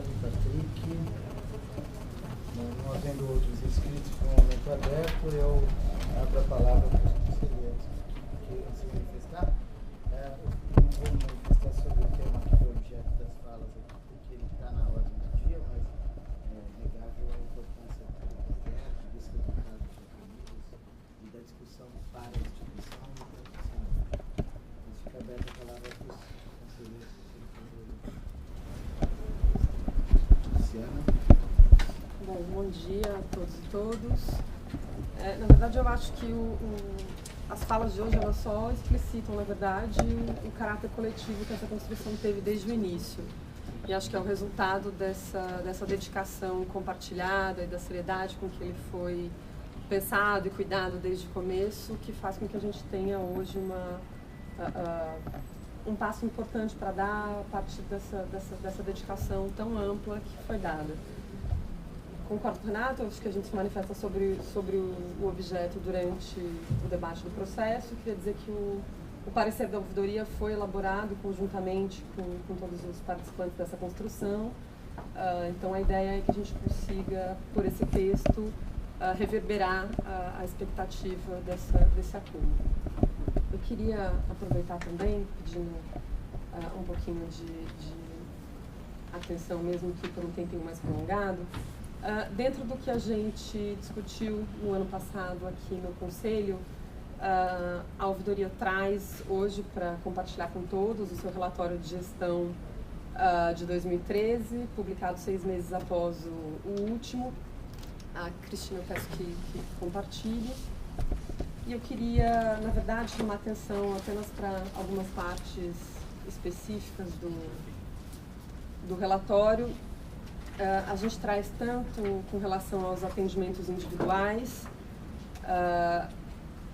Obrigado, Patrick. Não havendo outros inscritos para o momento aberto, eu abro a palavra para os conselheiros que se manifestar. Não vou manifestar sobre o tema que foi objeto das falas aqui, porque ele está na ordem do dia, mas é negável a importância do projeto, dos resultados obtidos e da discussão para a instituição e para a sociedade. Mas fica aberta a palavra para os conselheiros. Luciana. Bom dia a todos e todas. Na verdade, eu acho que as falas de hoje elas só explicitam, na verdade, o caráter coletivo que essa construção teve desde o início. E acho que é o resultado dessa dedicação compartilhada e da seriedade com que ele foi pensado e cuidado desde o começo, que faz com que a gente tenha hoje um passo importante para dar a partir dessa dedicação tão ampla que foi dada. Concordo com o Renato, acho que a gente se manifesta sobre o objeto durante o debate do processo. Queria dizer que o parecer da ouvidoria foi elaborado conjuntamente com todos os participantes dessa construção. Então a ideia é que a gente consiga, por esse texto, reverberar a expectativa desse acordo. Eu queria aproveitar também, pedindo um pouquinho de atenção, mesmo que por um tempinho mais prolongado, dentro do que a gente discutiu no ano passado aqui no Conselho, a ouvidoria traz hoje para compartilhar com todos o seu relatório de gestão de 2013, publicado 6 meses após o último. A Cristina, eu peço que compartilhe. E eu queria, na verdade, chamar atenção apenas para algumas partes específicas do relatório. A gente traz tanto com relação aos atendimentos individuais,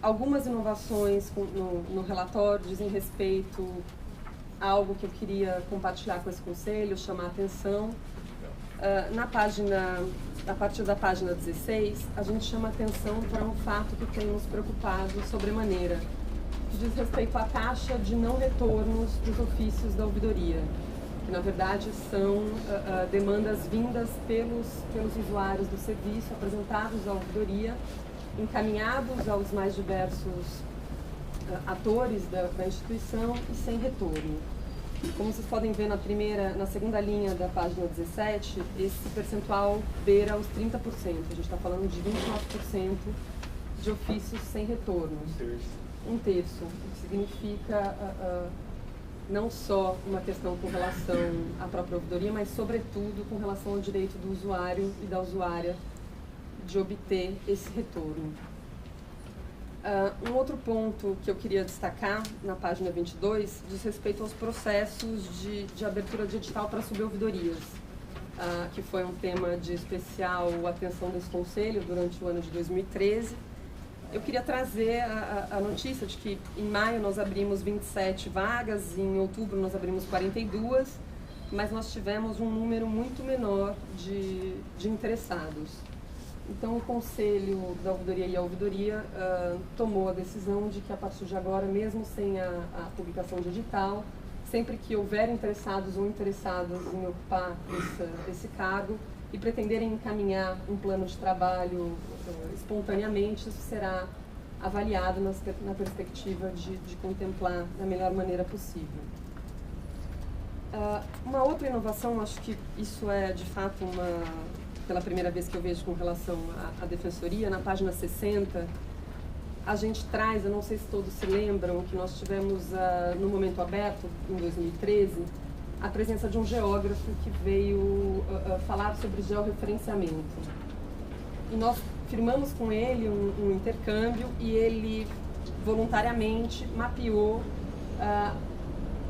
algumas inovações no relatório dizem respeito a algo que eu queria compartilhar com esse conselho, chamar a atenção. A partir da página 16, a gente chama a atenção para um fato que tem nos preocupado sobremaneira, que diz respeito à taxa de não retornos dos ofícios da ouvidoria, que na verdade são demandas vindas pelos usuários do serviço, apresentados à ouvidoria, encaminhados aos mais diversos atores da instituição e sem retorno. Como vocês podem ver na segunda linha da página 17, esse percentual beira os 30%. A gente está falando de 29% de ofícios sem retorno. Um terço, o que significa não só uma questão com relação à própria ouvidoria, mas sobretudo com relação ao direito do usuário e da usuária de obter esse retorno. Um outro ponto que eu queria destacar na página 22 diz respeito aos processos de abertura de edital para subouvidorias, que foi um tema de especial atenção desse conselho durante o ano de 2013. Eu queria trazer a notícia de que em maio nós abrimos 27 vagas, em outubro nós abrimos 42, mas nós tivemos um número muito menor de interessados. Então, o Conselho da Ouvidoria e a Ouvidoria tomou a decisão de que, a partir de agora, mesmo sem a publicação de edital, sempre que houver interessados ou interessadas em ocupar esse cargo e pretenderem encaminhar um plano de trabalho espontaneamente, isso será avaliado na perspectiva de contemplar da melhor maneira possível. Uma outra inovação, acho que isso é, de fato, pela primeira vez que eu vejo com relação à Defensoria, na página 60, a gente traz, eu não sei se todos se lembram, que nós tivemos no Momento Aberto, em 2013, a presença de um geógrafo que veio falar sobre georreferenciamento. E nós firmamos com ele um intercâmbio e ele voluntariamente mapeou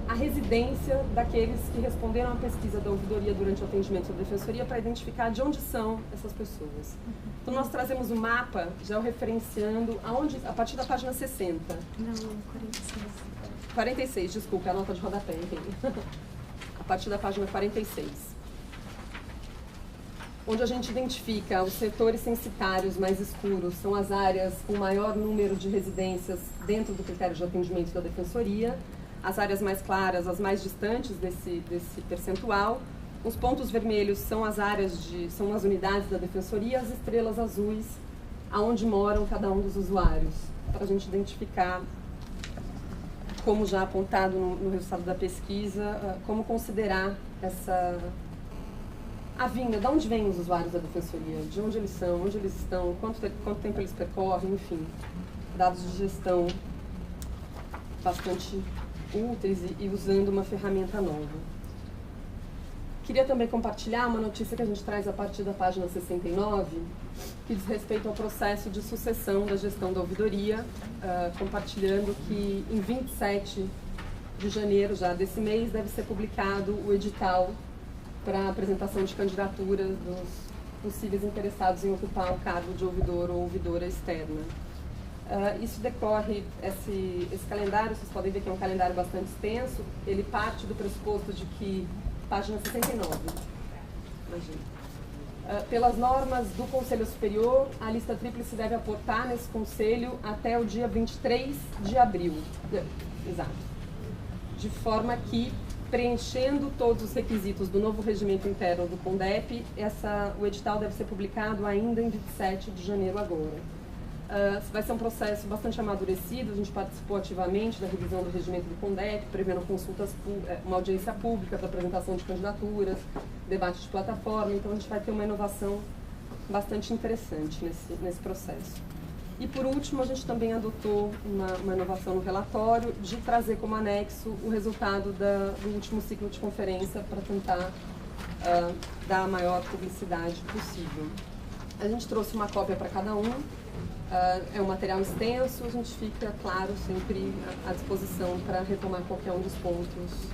a residência daqueles que responderam à pesquisa da ouvidoria durante o atendimento da Defensoria para identificar de onde são essas pessoas. Então nós trazemos um mapa georreferenciando a partir da página 60. Não, 46. 46, desculpa, é a nota de rodapé, enfim. A partir da página 46. Onde a gente identifica os setores censitários mais escuros, são as áreas com maior número de residências dentro do critério de atendimento da Defensoria, as áreas mais claras, as mais distantes desse percentual, Os pontos vermelhos são são as unidades da defensoria, as estrelas azuis, aonde moram cada um dos usuários, para a gente identificar, como já apontado no resultado da pesquisa, como considerar a vinda, de onde vêm os usuários da defensoria, de onde eles são, onde eles estão, quanto tempo eles percorrem, enfim, dados de gestão bastante úteis e usando uma ferramenta nova. Queria também compartilhar uma notícia que a gente traz a partir da página 69, que diz respeito ao processo de sucessão da gestão da ouvidoria, compartilhando que em 27 de janeiro já desse mês deve ser publicado o edital para apresentação de candidaturas dos possíveis interessados em ocupar o cargo de ouvidor ou ouvidora externa. Isso decorre, esse calendário, vocês podem ver que é um calendário bastante extenso, ele parte do pressuposto de que, página 69, imagina. Pelas normas do Conselho Superior, a lista tríplice deve aportar nesse Conselho até o dia 23 de abril. Exato. De forma que, preenchendo todos os requisitos do novo regimento interno do CONDEP, o edital deve ser publicado ainda em 27 de janeiro agora. Vai ser um processo bastante amadurecido, a gente participou ativamente da revisão do regimento do CONDEP, prevendo uma audiência pública para apresentação de candidaturas, debate de plataforma, então a gente vai ter uma inovação bastante interessante nesse processo. E por último, a gente também adotou uma inovação no relatório de trazer como anexo o resultado do último ciclo de conferência para tentar dar a maior publicidade possível. A gente trouxe uma cópia para cada um. É um material extenso, a gente fica, claro, sempre à disposição para retomar qualquer um dos pontos.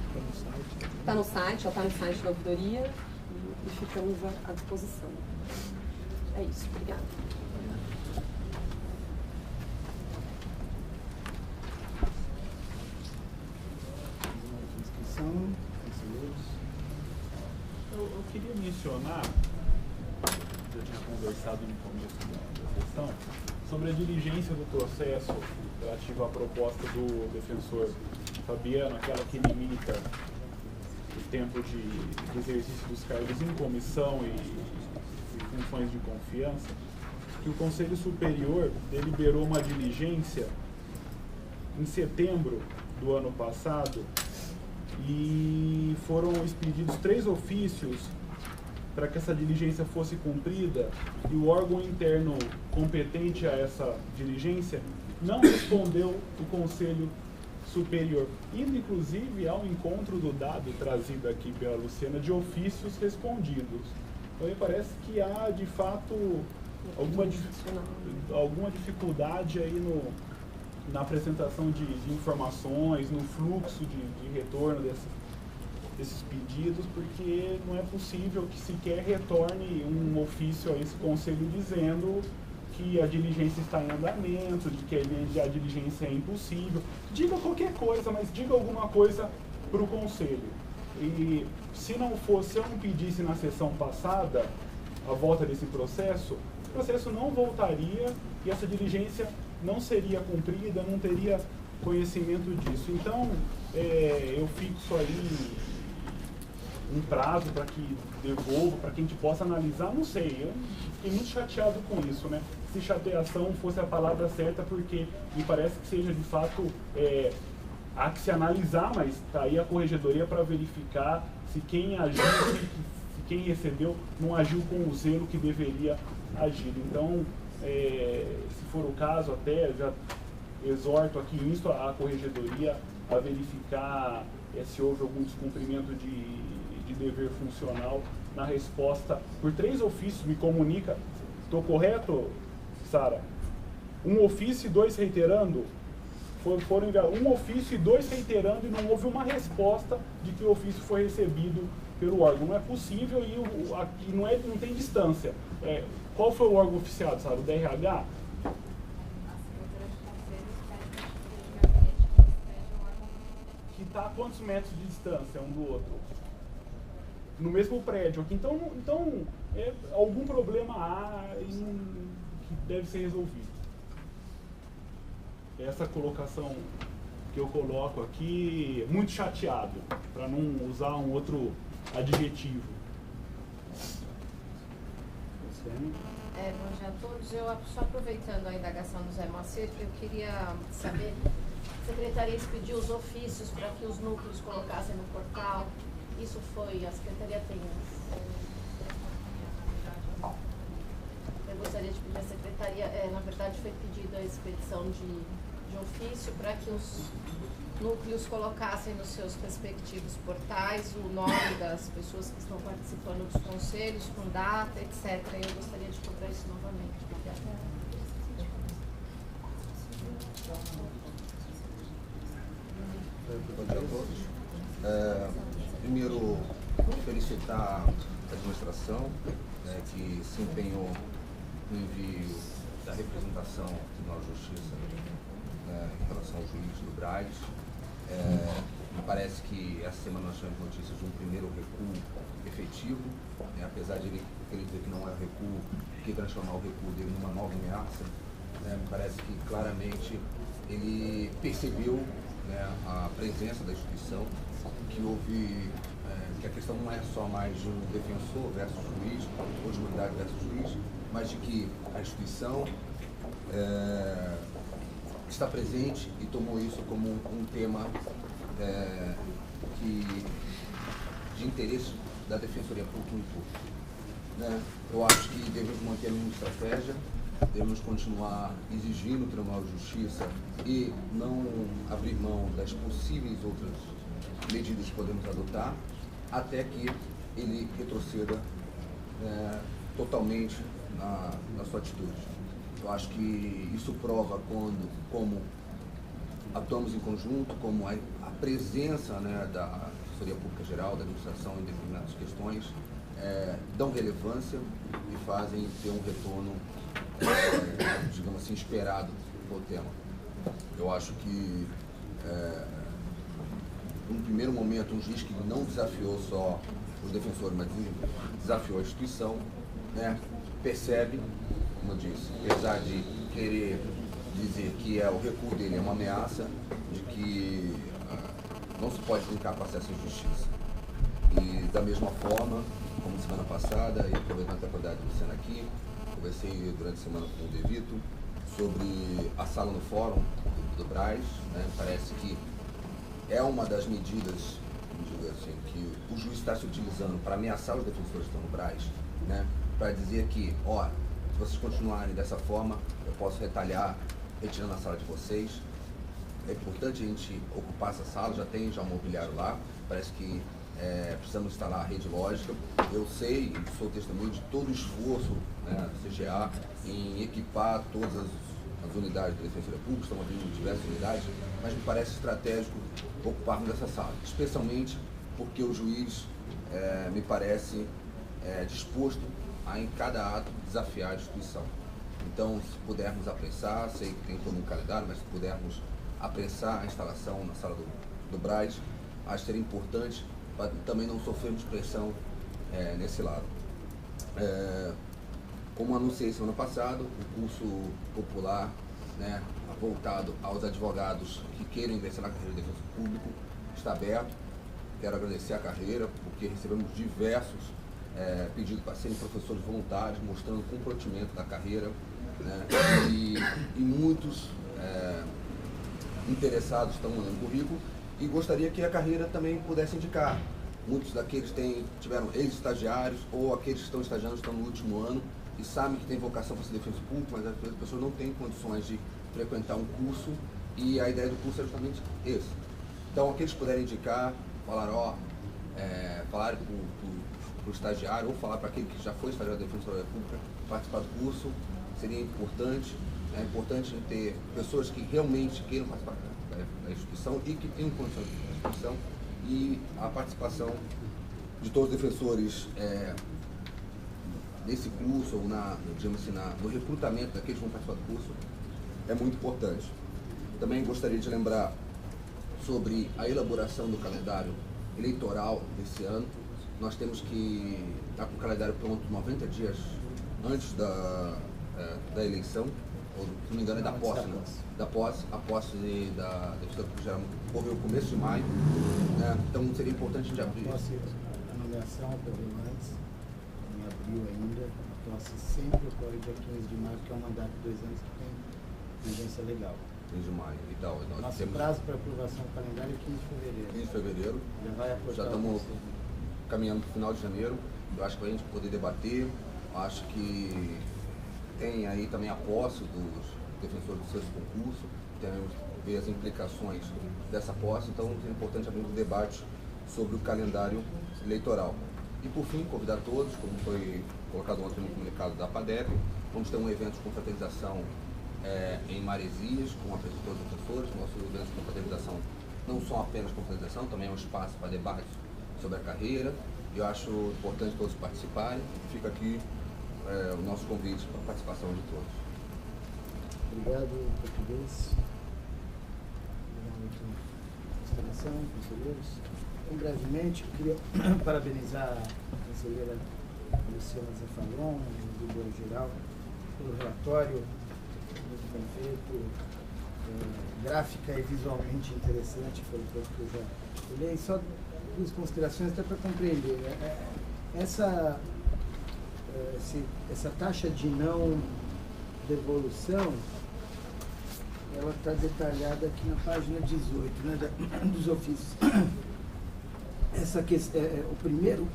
Está no site, já está no site da ouvidoria e ficamos à disposição. É isso, obrigada. Eu queria mencionar, eu tinha conversado no começo da sessão, sobre a diligência do processo relativo à proposta do defensor Fabiano, aquela que limita o tempo de exercício dos cargos em comissão e funções de confiança, que o Conselho Superior deliberou uma diligência em setembro do ano passado e foram expedidos 3 ofícios para que essa diligência fosse cumprida, e o órgão interno competente a essa diligência não respondeu o Conselho Superior, indo inclusive ao encontro do dado trazido aqui pela Luciana de ofícios respondidos. Então me parece que há de fato alguma dificuldade aí na apresentação de informações, no fluxo de retorno desses pedidos, porque não é possível que sequer retorne um ofício a esse conselho dizendo que a diligência está em andamento, de que a diligência é impossível. Diga qualquer coisa, mas diga alguma coisa para o conselho. E se eu não pedisse na sessão passada a volta desse processo, o processo não voltaria e essa diligência não seria cumprida, não teria conhecimento disso. Então, eu fixo aí um prazo para que devolva, para que a gente possa analisar, não sei, eu fiquei muito chateado com isso, né? Se chateação fosse a palavra certa, porque me parece que seja de fato, há que se analisar, mas está aí a corregedoria para verificar se quem agiu, se quem recebeu não agiu com o zelo que deveria agir. Então, se for o caso, até já exorto aqui, insto a corregedoria a verificar se houve algum descumprimento de dever funcional na resposta por 3 ofícios. Me comunica, estou correto, Sara? 1 ofício e 2 reiterando? Foram enviados 1 ofício e 2 reiterando, e não houve uma resposta de que o ofício foi recebido pelo órgão. Não é possível e aqui não tem distância. Qual foi o órgão oficiado, Sara? O DRH? Que está a quantos metros de distância um do outro? No mesmo prédio aqui. Então algum problema há que deve ser resolvido. Essa colocação que eu coloco aqui, muito chateado, para não usar um outro adjetivo. Bom dia a todos. Eu, só aproveitando a indagação do Zé Macedo, eu queria saber, a Secretaria expediu os ofícios para que os núcleos colocassem no portal. Isso foi, a Secretaria tem... Eu gostaria de pedir à Secretaria, na verdade foi pedida a expedição de ofício para que os núcleos colocassem nos seus respectivos portais o nome das pessoas que estão participando dos conselhos, com data, etc. Eu gostaria de cobrar isso novamente. Obrigada. Bom dia a todos. Primeiro, felicitar a administração, que se empenhou no envio da representação do Tribunal de Justiça em relação ao juiz do Braz. Me parece que essa semana nós tivemos notícias de um primeiro recuo efetivo, apesar de ele querer dizer que não é recuo, que transformar o recuo dele numa nova ameaça. Me parece que claramente ele percebeu a presença da instituição, que houve, que a questão não é só mais de um defensor versus juiz, ou de unidade versus juiz, mas de que a instituição está presente e tomou isso como um tema de interesse da Defensoria Pública. Eu acho que devemos manter a mesma estratégia, devemos continuar exigindo o Tribunal de Justiça e não abrir mão das possíveis outras medidas que podemos adotar, até que ele retroceda totalmente na sua atitude. Eu acho que isso prova como atuamos em conjunto, como a presença da Assessoria Pública Geral, da administração em determinadas questões, dão relevância e fazem ter um retorno, digamos assim, esperado do tema. Eu acho que, num primeiro momento, um juiz que não desafiou só os defensores, mas desafiou a instituição, percebe, como eu disse, apesar de querer dizer que o recuo dele é uma ameaça, de que não se pode brincar com acesso à justiça. E da mesma forma, como semana passada, e aproveitando até a oportunidade de Luciana aqui, conversei durante a semana com o De Vito sobre a sala no fórum do Braz. Parece que é uma das medidas, digo assim, que o juiz está se utilizando para ameaçar os defensores que estão no Braz, para dizer que, se vocês continuarem dessa forma, eu posso retalhar retirando a sala de vocês. É importante a gente ocupar essa sala, já tem um mobiliário lá, parece que precisamos instalar a rede lógica. Eu sei e sou testemunho de todo o esforço da CGA em equipar todas as unidades da Defensoria Pública, estão abrindo diversas unidades, mas me parece estratégico ocuparmos essa sala, especialmente porque o juiz me parece disposto a, em cada ato, desafiar a instituição. Então, se pudermos apressar, sei que tem todo um calendário, mas se pudermos apressar a instalação na sala do Braz, acho que seria importante para também não sofrermos pressão nesse lado. Como anunciei semana passada, o curso popular voltado aos advogados que queiram ingressar na carreira de defensor público está aberto. Quero agradecer a carreira, porque recebemos diversos pedidos para serem professores voluntários, mostrando o comprometimento da carreira, e muitos interessados estão mandando currículo, e gostaria que a carreira também pudesse indicar. Muitos daqueles tiveram ex-estagiários, ou aqueles que estão estagiando estão no último ano e sabem que tem vocação para ser defensor público, mas às vezes as pessoas não têm condições de frequentar um curso, e a ideia do curso é justamente esse. Então, aqueles que puderem indicar, falar para o estagiário, ou falar para aquele que já foi estagiário da Defensoria Pública participar do curso, seria importante. É importante ter pessoas que realmente queiram participar da instituição e que tenham condições da instituição, e a participação de todos os defensores nesse curso, ou digamos assim, no recrutamento daqueles que vão participar do curso, é muito importante. Também gostaria de lembrar sobre a elaboração do calendário eleitoral desse ano. Nós temos que estar com o calendário pronto 90 dias antes da eleição, ou, se não me engano, é da posse, né? Da posse. A posse da Defensoria Pública já ocorreu no começo de maio, Então seria importante a gente abrir. No recomendação para ver antes, em abril ainda. A posse sempre ocorre dia 15 de março, que é um mandato de 2 anos que tem vigência legal. 15 de maio e tal. Nós Nosso temos prazo para aprovação do calendário é 15 de fevereiro. 15 de fevereiro. Já vai aportar. Já estamos caminhando para o final de janeiro. Eu acho que para a gente poder debater, acho que tem aí também a posse dos defensores do sexto concurso, temos que ver as implicações dessa posse, então é importante abrir um debate sobre o calendário eleitoral. E por fim, convidar todos, como foi colocado ontem no comunicado da PADEP, vamos ter um evento de confraternização em Maresias, com a presença dos professores. Nosso evento de confraternização não são apenas confraternização, também é um espaço para debate sobre a carreira. Eu acho importante todos participarem. Fica aqui o nosso convite para a participação de todos. Obrigado, português. Instalação, conselheiros. Brevemente, queria parabenizar a conselheira Luciana Zafalon, do Bureau Geral, pelo relatório muito bem feito, gráfica e visualmente interessante, foi o que eu já olhei. Só 2 considerações até para compreender. Essa taxa de não devolução, ela está detalhada aqui na página 18, né, dos ofícios. Essa questão, o primeiro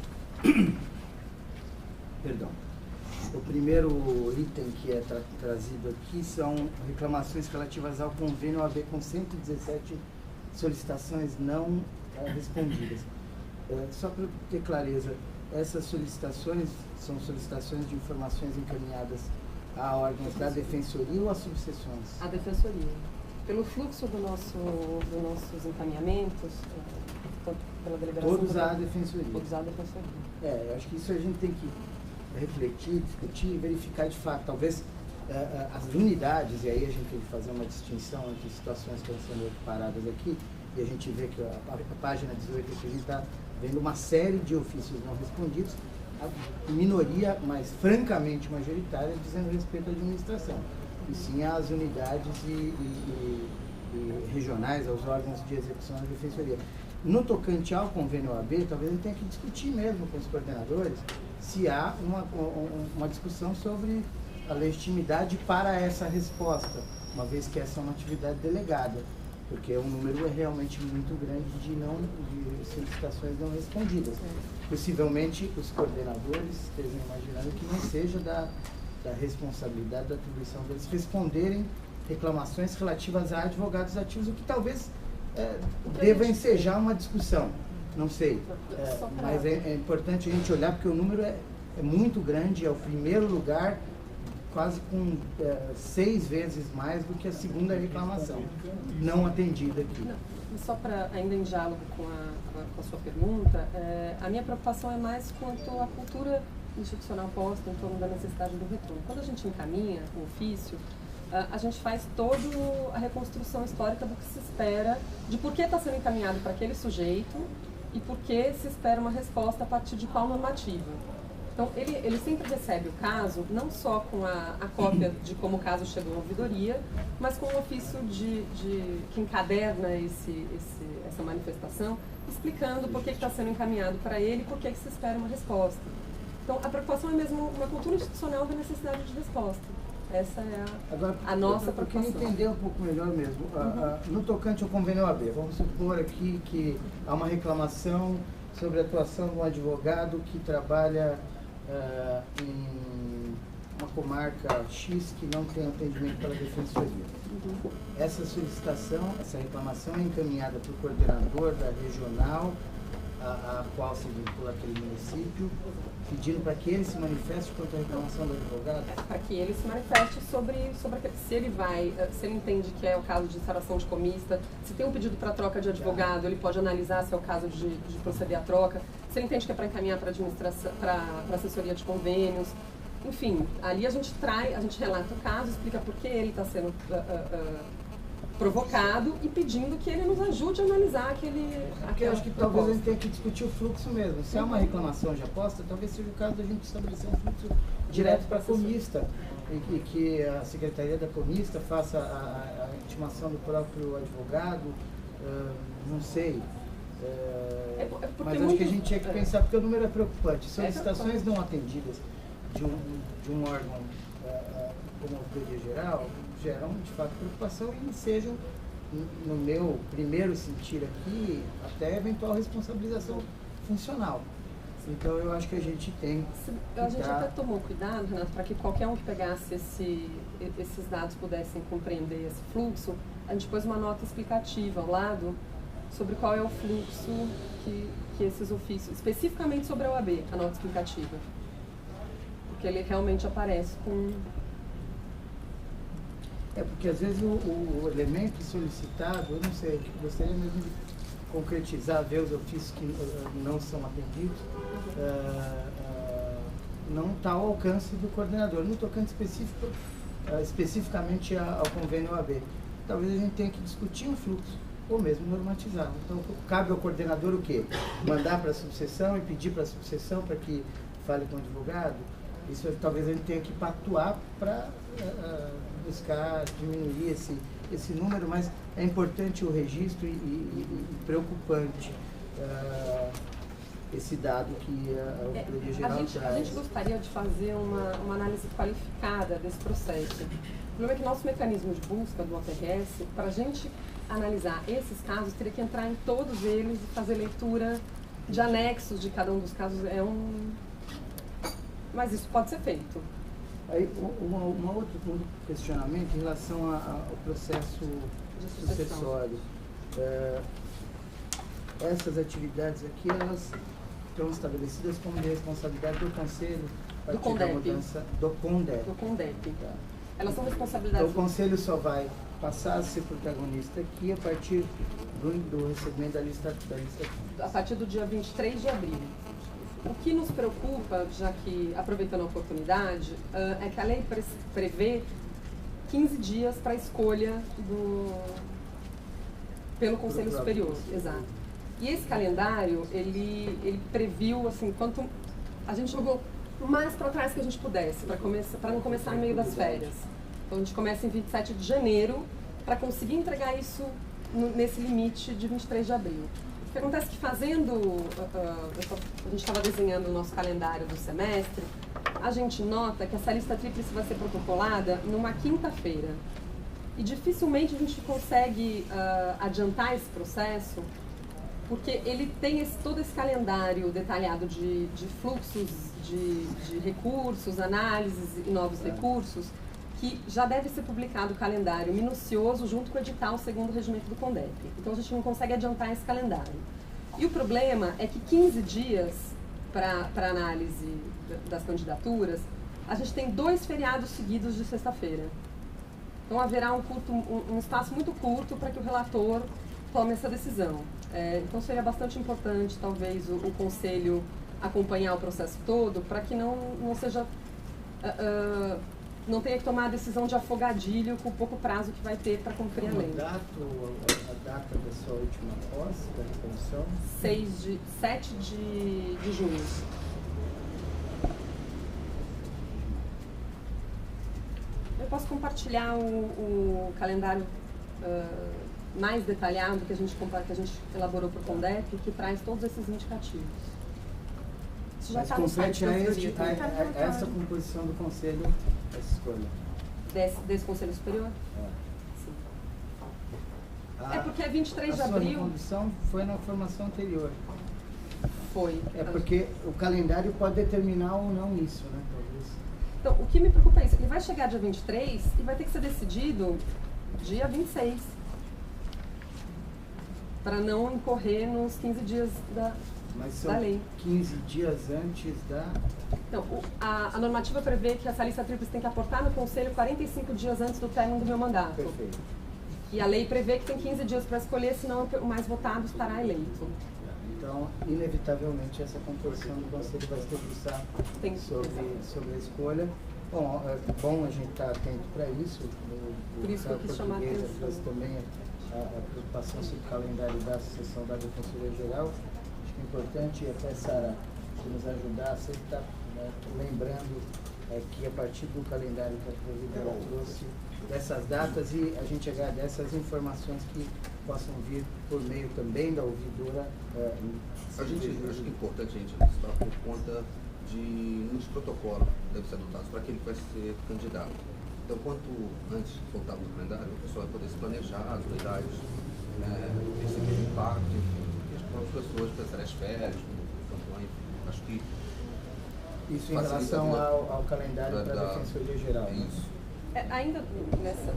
item que é trazido aqui são reclamações relativas ao convênio OAB com 117 solicitações não respondidas. Só para ter clareza, essas solicitações são solicitações de informações encaminhadas a órgãos da Defensoria ou a subseções? A Defensoria. Pelo fluxo dos nossos encaminhamentos, pela deliberação... Todos à Defensoria? Todos à Defensoria. Eu acho que isso a gente tem que refletir, discutir e verificar de fato. Talvez as unidades, e aí a gente tem que fazer uma distinção entre situações que estão sendo equiparadas aqui, e a gente vê que a página 18 aqui a gente está vendo uma série de ofícios não respondidos, a minoria, mas francamente majoritária, dizendo respeito à administração, e sim às unidades e regionais, aos órgãos de execução da Defensoria. No tocante ao convênio OAB, talvez a gente tenha que discutir mesmo com os coordenadores se há uma discussão sobre a legitimidade para essa resposta, uma vez que essa é uma atividade delegada, porque o número é realmente muito grande de solicitações não respondidas. Possivelmente os coordenadores estejam imaginando que não seja da responsabilidade, da atribuição deles responderem reclamações relativas a advogados ativos, o que talvez deva ensejar uma discussão, não sei. Mas é importante a gente olhar, porque o número é muito grande, é o primeiro lugar, quase com 6 vezes mais do que a segunda reclamação não atendida aqui. Não, só para, ainda em diálogo com a sua pergunta, a minha preocupação é mais quanto à cultura institucional posta em torno da necessidade do retorno. Quando a gente encaminha o ofício, a gente faz toda a reconstrução histórica do que se espera, de por que está sendo encaminhado para aquele sujeito e por que se espera uma resposta a partir de qual normativa. Então, ele sempre recebe o caso, não só com a cópia de como o caso chegou à ouvidoria, mas com um ofício que encaderna essa manifestação, explicando por que está sendo encaminhado para ele e por que se espera uma resposta. Então, a preocupação é mesmo uma cultura institucional da necessidade de resposta. Essa é a nossa preocupação. Eu queria entender um pouco melhor mesmo. No tocante ao convênio OAB, vamos supor aqui que há uma reclamação sobre a atuação de um advogado que trabalha em uma comarca X que não tem atendimento pela Defensoria. Essa solicitação, essa reclamação é encaminhada para o coordenador da regional a qual se vincula aquele município, pedindo para que ele se manifeste contra a reclamação do advogado? Para que ele se manifeste sobre se ele entende que é o caso de instauração de comista, se tem um pedido para troca de advogado, ele pode analisar se é o caso de proceder à troca, se ele entende que é para encaminhar para administração, para assessoria de convênios, enfim, ali a gente relata o caso, explica por que ele está sendo provocado e pedindo que ele nos ajude a analisar Porque eu acho que talvez a gente tenha que discutir o fluxo mesmo. Se há uma reclamação de aposta, talvez seja o caso da gente estabelecer um fluxo direto para a comista e que a Secretaria da Comista faça a intimação do próprio advogado, não sei. Mas acho que a gente tinha que pensar, porque o número é preocupante. Solicitações preocupante. não atendidas de um órgão como a Auditoria Geral geram, de fato, preocupação e sejam, no meu primeiro sentir aqui, até eventual responsabilização funcional. Então, eu acho que a gente tem que A gente até tomou cuidado, Renato, para que qualquer um que pegasse esses dados pudessem compreender esse fluxo. A gente pôs uma nota explicativa ao lado sobre qual é o fluxo que esses ofícios, especificamente sobre a OAB, a nota explicativa. Porque ele realmente aparece com... Porque às vezes o elemento solicitado, eu não sei, eu gostaria mesmo de concretizar, ver os ofícios que não são atendidos, não está ao alcance do coordenador, no tocante especificamente ao convênio OAB. Talvez a gente tenha que discutir um fluxo, ou mesmo normatizar. Então, cabe ao coordenador o quê? Mandar para a subseção e pedir para a subseção para que fale com o advogado? Isso talvez a gente tenha que pactuar para buscar diminuir esse número, mas é importante o registro e preocupante esse dado que a Auditoria Geral traz. A gente gostaria de fazer uma análise qualificada desse processo. O problema é que nosso mecanismo de busca do OTRS, para a gente analisar esses casos, teria que entrar em todos eles e fazer leitura de anexos de cada um dos casos. Mas isso pode ser feito. Aí, um outro questionamento em relação ao processo sucessório. Essas atividades aqui, elas estão estabelecidas como de responsabilidade do Conselho a partir da mudança do CONDEP. Do CONDEP. Tá. Elas são responsabilidades... Então, o Conselho só vai passar a ser protagonista aqui a partir do recebimento da lista. A partir do dia 23 de abril. O que nos preocupa, já que, aproveitando a oportunidade, é que a lei prevê 15 dias para escolha pelo Conselho Superior. Exato. E esse calendário, ele previu, assim, quanto a gente jogou o mais para trás que a gente pudesse, para não começar no meio das férias. Então, a gente começa em 27 de janeiro, para conseguir entregar isso nesse limite de 23 de abril. O que acontece é que fazendo, a gente estava desenhando o nosso calendário do semestre, a gente nota que essa lista tríplice vai ser protocolada numa quinta-feira. E dificilmente a gente consegue adiantar esse processo, porque ele tem todo esse calendário detalhado de fluxos de recursos, análises e novos recursos, que já deve ser publicado o calendário minucioso junto com o edital segundo o regimento do CONDEP. Então a gente não consegue adiantar esse calendário. E o problema é que 15 dias para análise das candidaturas, a gente tem 2 feriados seguidos de sexta-feira. Então haverá um espaço muito curto para que o relator tome essa decisão. Então seria bastante importante, talvez, o Conselho acompanhar o processo todo, para que não seja... não tenha que tomar a decisão de afogadilho com o pouco prazo que vai ter para cumprir a lei. A data da sua última posse, da reposição? 7 de junho. Eu posso compartilhar o calendário mais detalhado que a gente elaborou para o CONDEP, que traz todos esses indicativos. Isso já está no site da Auditoria. Essa composição do Conselho, essa escolha. Desse Conselho Superior? Sim. É porque é 23 de A abril... sua condição foi na formação anterior. Foi. É porque o calendário pode determinar ou não isso, né? Talvez. Então, o que me preocupa é isso. Ele vai chegar dia 23 e vai ter que ser decidido dia 26. Para não incorrer nos 15 dias Mas são da lei. 15 dias antes da... Então, a normativa prevê que essa lista tríplice tem que aportar no Conselho 45 dias antes do término do meu mandato. Perfeito. E a lei prevê que tem 15 dias para escolher, senão o mais votado estará eleito. Então, inevitavelmente, essa composição do Conselho vai se debruçar sobre a escolha. Bom, é bom a gente estar atento para isso. Por isso que eu quis chamar a atenção. Mas também a preocupação sobre o calendário da Associação da Defensoria Geral. Acho que é importante, e até Sara, nos ajudar a sempre estar lembrando que a partir do calendário que a Presidente trouxe, dessas datas e a gente agradece as informações que possam vir por meio também da ouvidora. A gente acho que é importante a gente listar por conta de uns protocolos que devem ser adotados para aquele que vai ser candidato. Então, quanto antes de soltar o calendário, a pessoa vai poder se planejar, as unidades, perceber o impacto, enfim, para as pessoas pensarem as férias, campanha, acho que isso em relação ao calendário para a Defensoria Geral. Isso. Ainda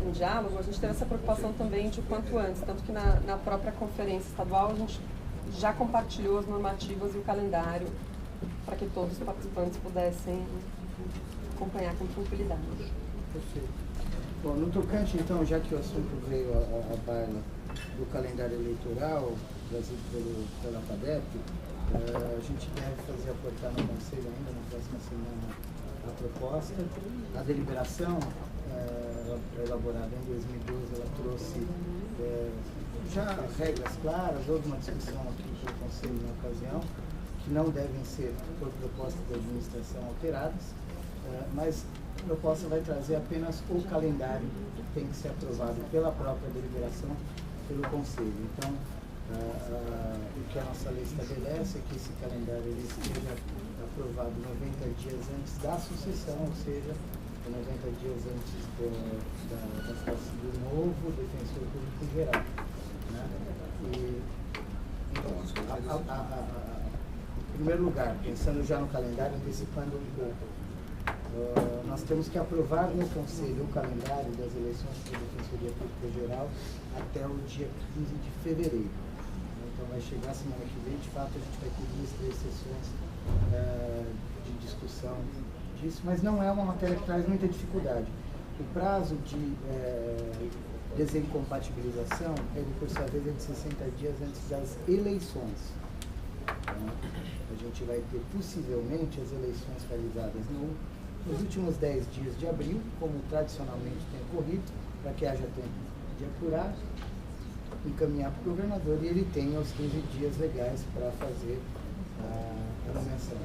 no diálogo, a gente teve essa preocupação também de quanto antes, tanto que na própria conferência estadual a gente já compartilhou as normativas e o calendário para que todos os participantes pudessem acompanhar com tranquilidade. Perfeito. Bom, no tocante, então, já que o assunto veio à baila do calendário eleitoral trazido pela FADEP, a gente deve fazer aportar no Conselho ainda na próxima semana a proposta. A deliberação, elaborada em 2012, ela trouxe já regras claras, houve uma discussão aqui pelo Conselho na ocasião, que não devem ser, por proposta da administração, alteradas, mas a proposta vai trazer apenas o calendário que tem que ser aprovado pela própria deliberação pelo Conselho. Então, o que a nossa lei estabelece é que esse calendário ele esteja aprovado 90 dias antes da sucessão, ou seja, 90 dias antes da posse do novo defensor público geral. Né? Então, em primeiro lugar, pensando já no calendário, antecipando um pouco, nós temos que aprovar no Conselho o calendário das eleições para a Defensoria Pública Geral até o dia 15 de fevereiro. Então vai chegar a semana que vem, de fato a gente vai ter 2, 3 sessões de discussão disso, mas não é uma matéria que traz muita dificuldade. O prazo de desincompatibilização, ele por sua vez é de 60 dias antes das eleições. Então, a gente vai ter possivelmente as eleições realizadas nos últimos 10 dias de abril, como tradicionalmente tem ocorrido, para que haja tempo de apurar, encaminhar para o governador e ele tenha os 15 dias legais para fazer a nomeação.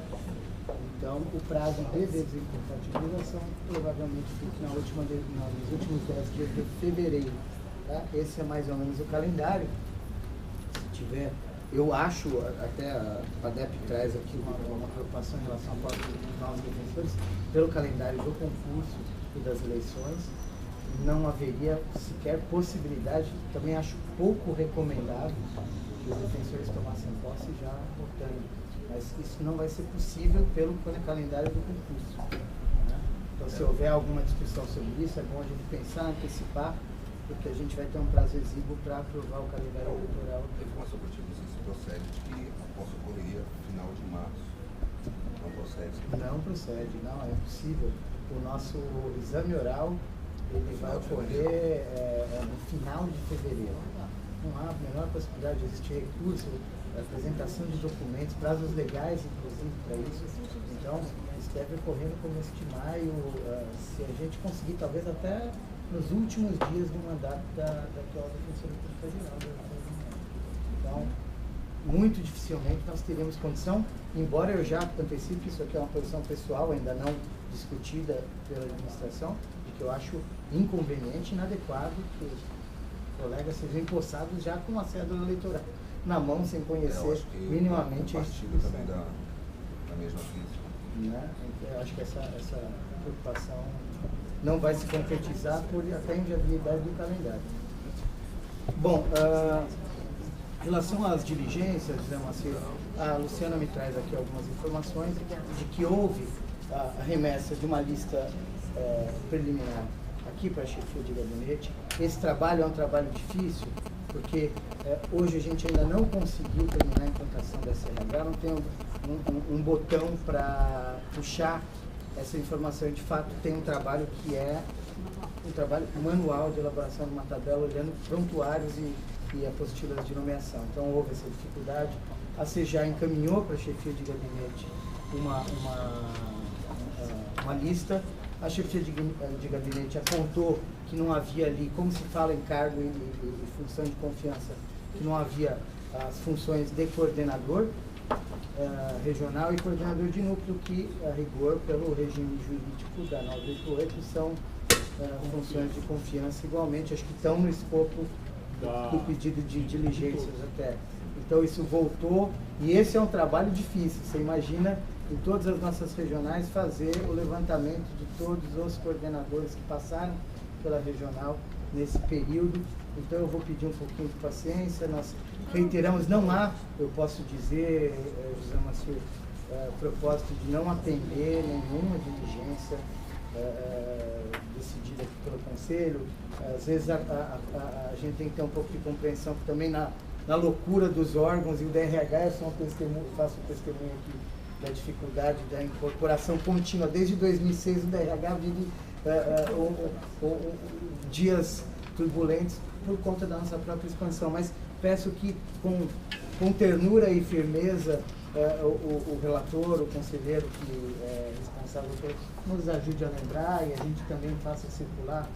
Então, o prazo de desincompatibilização provavelmente fique nos últimos 10 dias de fevereiro. Tá? Esse é mais ou menos o calendário. Se tiver, eu acho, até a FADEP traz aqui uma preocupação em relação à posse dos novos defensores, pelo calendário do concurso e das eleições, não haveria sequer possibilidade, também acho pouco recomendável que os defensores tomassem posse já votando. Mas isso não vai ser possível pelo calendário do concurso. Né? Então, se houver alguma discussão sobre isso, é bom a gente pensar, antecipar, porque a gente vai ter um prazo exíguo para aprovar o calendário eleitoral. A informação que eu tive se procede de que a posse ocorreria no final de março. Não procede? Não procede, não, é impossível. O nosso exame oral ele vai ocorrer no final de fevereiro. Não há a menor possibilidade de existir recurso, apresentação de documentos, prazos legais, inclusive, para isso. Então, isso deve ocorrer no começo de maio, se a gente conseguir, talvez até nos últimos dias do mandato da atual Defensoria Pública Geral. Então, muito dificilmente nós teríamos condição, embora eu já antecipe, isso aqui é uma posição pessoal, ainda não discutida pela administração, de que eu acho inconveniente e inadequado que os colegas sejam empossados já com a cédula eleitoral na mão, sem conhecer minimamente a instituição. Também da mesma crise. Né? Eu acho que essa preocupação não vai se concretizar por até inviabilidade do calendário. Bom, em relação às diligências, a Luciana me traz aqui algumas informações de que houve a remessa de uma lista preliminar aqui para a chefia de gabinete. Esse trabalho é um trabalho difícil, porque hoje a gente ainda não conseguiu terminar a implantação da SRH, não tem um botão para puxar essa informação. De fato, tem um trabalho que é um trabalho manual de elaboração de uma tabela, olhando prontuários e apostilas de nomeação. Então, houve essa dificuldade. A CEJA encaminhou para a chefia de gabinete uma lista. A chefia de gabinete apontou que não havia ali, como se fala em cargo e função de confiança, que não havia as funções de coordenador regional e coordenador de núcleo, que, a rigor, pelo regime jurídico da 988, são funções de confiança igualmente, acho que estão no escopo do pedido de diligências até. Então isso voltou, e esse é um trabalho difícil. Você imagina, em todas as nossas regionais, fazer o levantamento de todos os coordenadores que passaram pela regional nesse período. Então eu vou pedir um pouquinho de paciência. Nós reiteramos, não há, eu posso dizer, José Maciel, propósito de não atender nenhuma diligência decidida aqui pelo Conselho. Às vezes a gente tem que ter um pouco de compreensão que também na loucura dos órgãos, e o DRH, eu sou um testemunho, faço um testemunho aqui da dificuldade da incorporação contínua. Desde 2006 o DRH vive dias turbulentos por conta da nossa própria expansão, mas peço que com ternura e firmeza o relator, o conselheiro que é responsável nos ajude a lembrar, e a gente também faça circular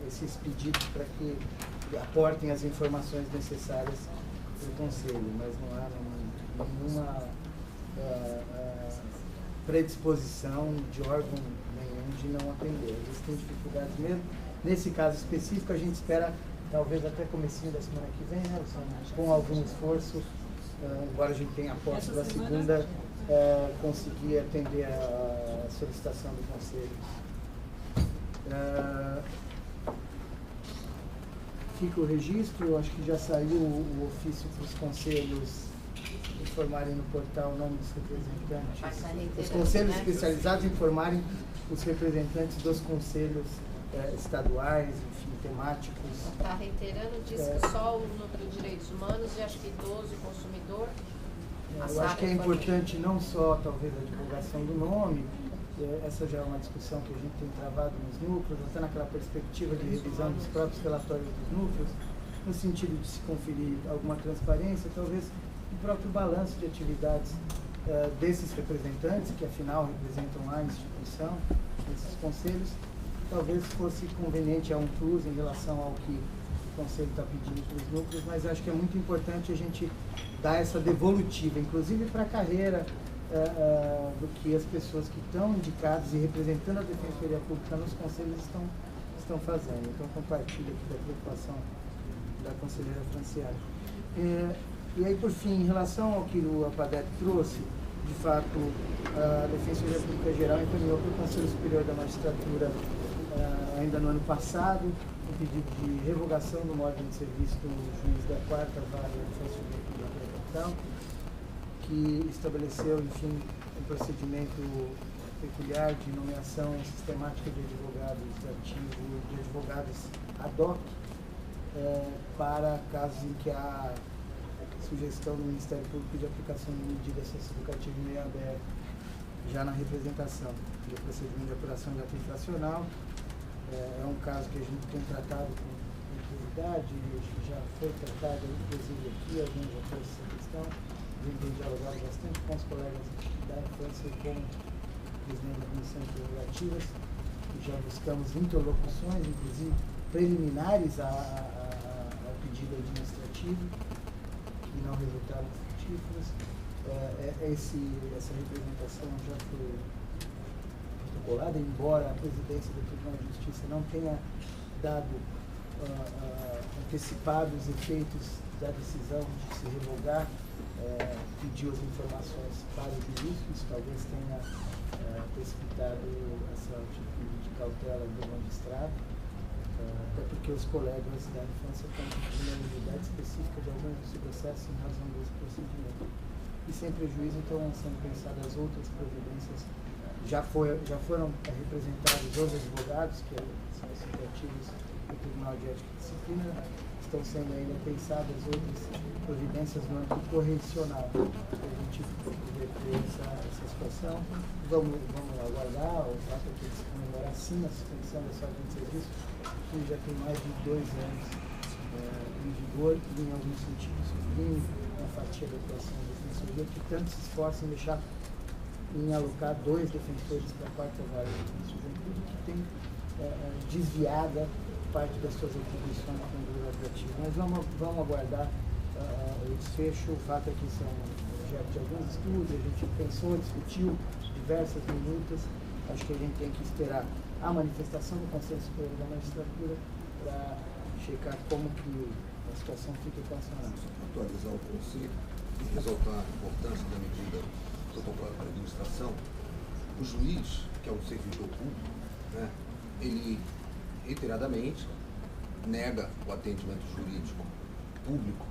esses pedidos para que aportem as informações necessárias para o Conselho, mas não há nenhuma predisposição de órgão nenhum de não atender. Eles têm dificuldades mesmo. Nesse caso específico, a gente espera, talvez até comecinho da semana que vem, né, com algum esforço, embora a gente tenha a posse da segunda, conseguir atender a solicitação do Conselho. Fica o registro, acho que já saiu o ofício para os conselhos informarem no portal o nome dos representantes. Os conselhos especializados informarem os representantes dos conselhos estaduais, enfim, temáticos. Está reiterando, diz que só o núcleo de direitos humanos e acho que idoso e consumidor. Eu acho que é importante não só, talvez, a divulgação do nome, essa já é uma discussão que a gente tem travado nos núcleos, até naquela perspectiva de revisão dos próprios relatórios dos núcleos, no sentido de se conferir alguma transparência, talvez o próprio balanço de atividades desses representantes, que afinal representam a instituição, esses conselhos, talvez fosse conveniente a um plus em relação ao que o Conselho está pedindo para os núcleos, mas acho que é muito importante a gente dar essa devolutiva, inclusive para a carreira do que as pessoas que estão indicadas e representando a Defensoria Pública nos conselhos estão fazendo. Então, compartilho aqui da preocupação da conselheira Franciara. E aí, por fim, em relação ao que o Apadec trouxe, de fato, a Defensoria Pública Geral encaminhou para o Conselho Superior da Magistratura ainda no ano passado um pedido de revogação do modo de serviço do juiz da 4ª Vara da Defensoria Pública da Capital, que estabeleceu, enfim, um procedimento peculiar de nomeação sistemática de advogados de advogados ad hoc para casos em que há sugestão do Ministério Público de aplicação de medida socioeducativa em meio aberto, já na representação do procedimento de apuração de ato infracional. É um caso que a gente tem tratado com tranquilidade, já foi tratado, inclusive aqui, alguém já trouxe essa questão. A gente tem dialogado bastante com os colegas da infância e com o presidente da Comissão de Prerrogativas, e já buscamos interlocuções, inclusive preliminares ao pedido administrativo, que não resultaram frutíferas. Essa representação já foi protocolada, embora a presidência do Tribunal de Justiça não tenha dado antecipado os efeitos da decisão de se revogar, pediu as informações para o juiz, isso talvez tenha precipitado essa atitude de cautela do magistrado, até porque os colegas da infância estão pedindo a nulidade específica de alguns dos processos em razão desse procedimento. E sem prejuízo, então, sendo pensadas outras providências, já foram representados os advogados, que são associativos do Tribunal de Ética e Disciplina, estão sendo ainda pensadas outras providências no âmbito correcional, para a gente reverter essa situação. Vamos aguardar o fato de se comemorar sim a suspensão dessa ordem de serviço, que já tem mais de 2 anos em vigor, e em alguns sentidos suprime uma fatia da atuação da Defensoria, que tanto se esforça em deixar, em alocar 2 defensores para a 4ª Vara da Defensoria Pública, que tem desviada parte das suas atribuições com o legislativo. Mas vamos aguardar o desfecho. O fato é que são objeto de alguns estudos, a gente pensou, discutiu diversas minutas. Acho que a gente tem que esperar a manifestação do Conselho Superior da Magistratura para checar como que a situação fica equacionada. Atualizar o conceito e ressaltar a importância da medida protocolada para a administração. O juiz, que é um servidor público, né, ele reiteradamente nega o atendimento jurídico público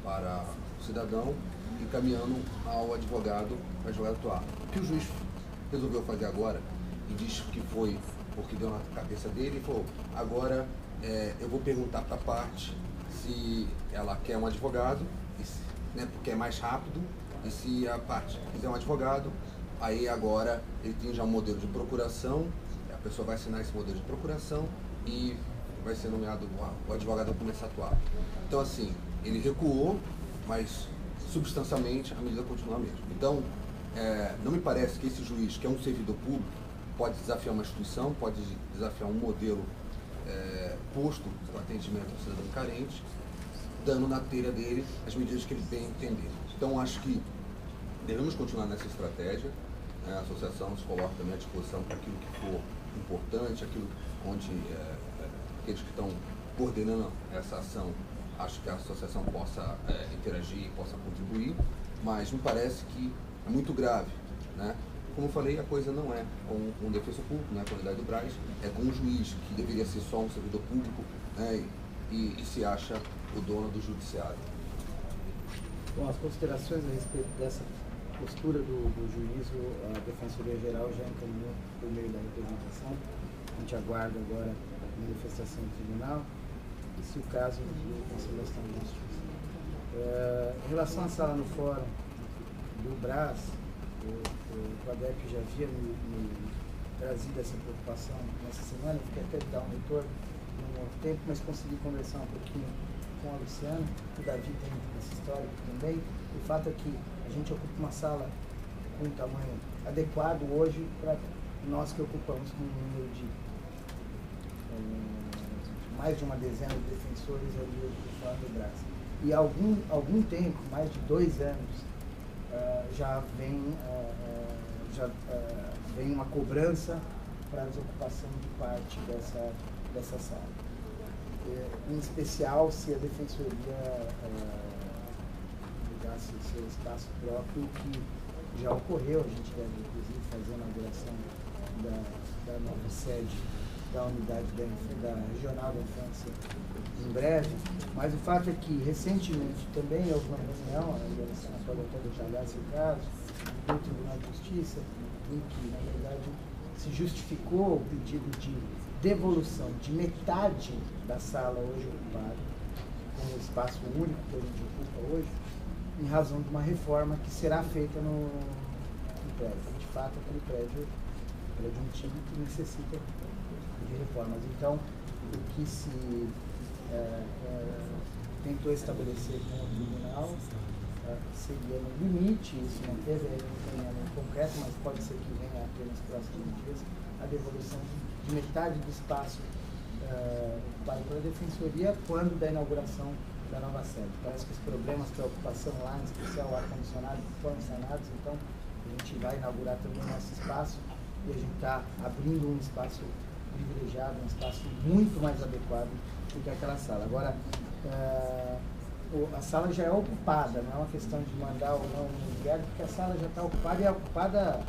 para o cidadão, encaminhando ao advogado atuar. O que o juiz resolveu fazer agora, e diz que foi porque deu na cabeça dele, e falou, agora eu vou perguntar para a parte se ela quer um advogado, né, porque é mais rápido, e se a parte quiser um advogado, aí agora ele tem já um modelo de procuração, a pessoa vai assinar esse modelo de procuração e vai ser nomeado, o advogado vai começar a atuar. Então, assim, ele recuou, mas substancialmente a medida continua a mesma. Então, não me parece que esse juiz, que é um servidor público, pode desafiar uma instituição, pode desafiar um modelo posto para o atendimento ao cidadão carente, dando na telha dele as medidas que ele bem entender. Então, acho que devemos continuar nessa estratégia. A associação se coloca também à disposição para aquilo que for importante, aquilo onde aqueles que estão coordenando essa ação, acho que a associação possa interagir, possa contribuir, mas me parece que é muito grave, né? Como eu falei, a coisa não é com um defensor público, não é com a unidade do Brás, é com um juiz, que deveria ser só um servidor público, né, e se acha o dono do judiciário. Bom, as considerações a respeito dessa postura do juízo, a Defensoria Geral já encaminhou por meio da representação. A gente aguarda agora a manifestação do tribunal e, se o caso, de conciliação de justiça. Em relação à sala no fórum do Brás, o ADEP já havia me trazido essa preocupação nessa semana, eu fiquei até de dar um retorno num outro tempo, mas consegui conversar um pouquinho com a Luciana, o Davi tem essa história também. O fato é que a gente ocupa uma sala com um tamanho adequado hoje para nós que ocupamos com um número de mais de uma dezena de defensores ali do Fórum do Brás. E há algum tempo, mais de 2 anos, já vem uma cobrança para a desocupação de parte dessa sala. Em especial se a Defensoria ligasse o seu espaço próprio, que já ocorreu. A gente deve, inclusive, fazer a inauguração da nova sede da unidade da Regional da Infância em breve, mas o fato é que, recentemente, também houve uma reunião, a senhora pode até detalhar esse caso, do Tribunal de Justiça, em que, na verdade, se justificou o pedido de devolução de metade da sala hoje ocupada, com o espaço único que a gente ocupa hoje, em razão de uma reforma que será feita no prédio. De fato, aquele prédio é de um antigo que necessita de reformas. Então, o que se tentou estabelecer com o tribunal seria no limite, isso não teve encaminhamento concreto, mas pode ser que venha apenas nos próximos dias, a devolução de metade do espaço ocupado pela Defensoria quando da inauguração da nova sede. Parece que os problemas para a ocupação lá, em especial o ar-condicionado, foram sanados, então a gente vai inaugurar também nosso espaço e a gente está abrindo um espaço privilegiado, um espaço muito mais adequado do que aquela sala. Agora, a sala já é ocupada, não é uma questão de mandar ou não um lugar, porque a sala já está ocupada e é ocupada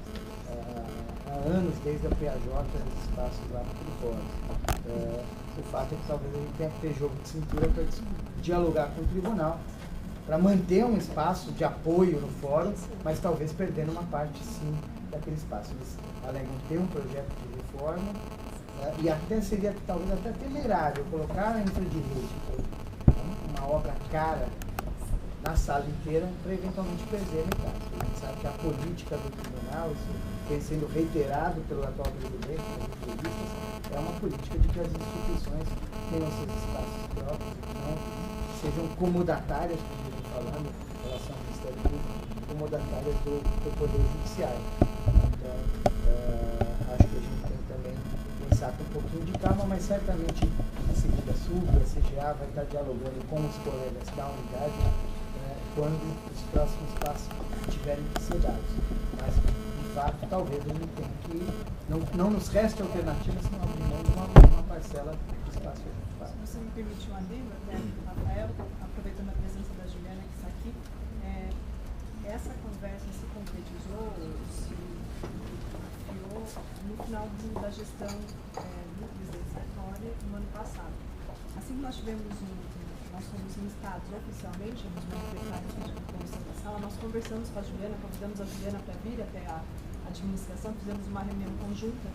há anos, desde a PAJ, dos espaços lá no fórum. O fato é que talvez a gente tenha que ter jogo de cintura para dialogar com o tribunal, para manter um espaço de apoio no fórum, mas talvez perdendo uma parte, sim, daquele espaço. Eles alegam ter um projeto de reforma, e até seria talvez até temerário colocar a infra de rede, uma obra cara, na sala inteira, para eventualmente perder a metade. A gente sabe que a política do tribunal, isso vem sendo reiterado pelo atual presidente nas entrevistas, é uma política de que as instituições tenham seus espaços próprios e que não sejam comodatárias, como eu estou falando, em relação ao Ministério Público, comodatárias do Poder Judiciário. Então, acho que a gente tem também pensar com um pouquinho de calma, mas certamente a segunda SUB, a CGA vai estar dialogando com os colegas da unidade quando os próximos passos tiverem que ser dados. Mas, de fato, talvez ele tenha que, não nos reste alternativa senão abrir mão de uma parcela de espaço ocupado. Se você me permite um adendo, Rafael, aproveitando a presença da Juliana que está aqui, essa conversa se concretizou, se afiou no final da gestão do presidente Sartori no ano passado. Assim que nós fomos instados oficialmente nos manifestantes de comissão da sala, nós conversamos com a Juliana, convidamos a Juliana para vir até a administração, fizemos uma reunião conjunta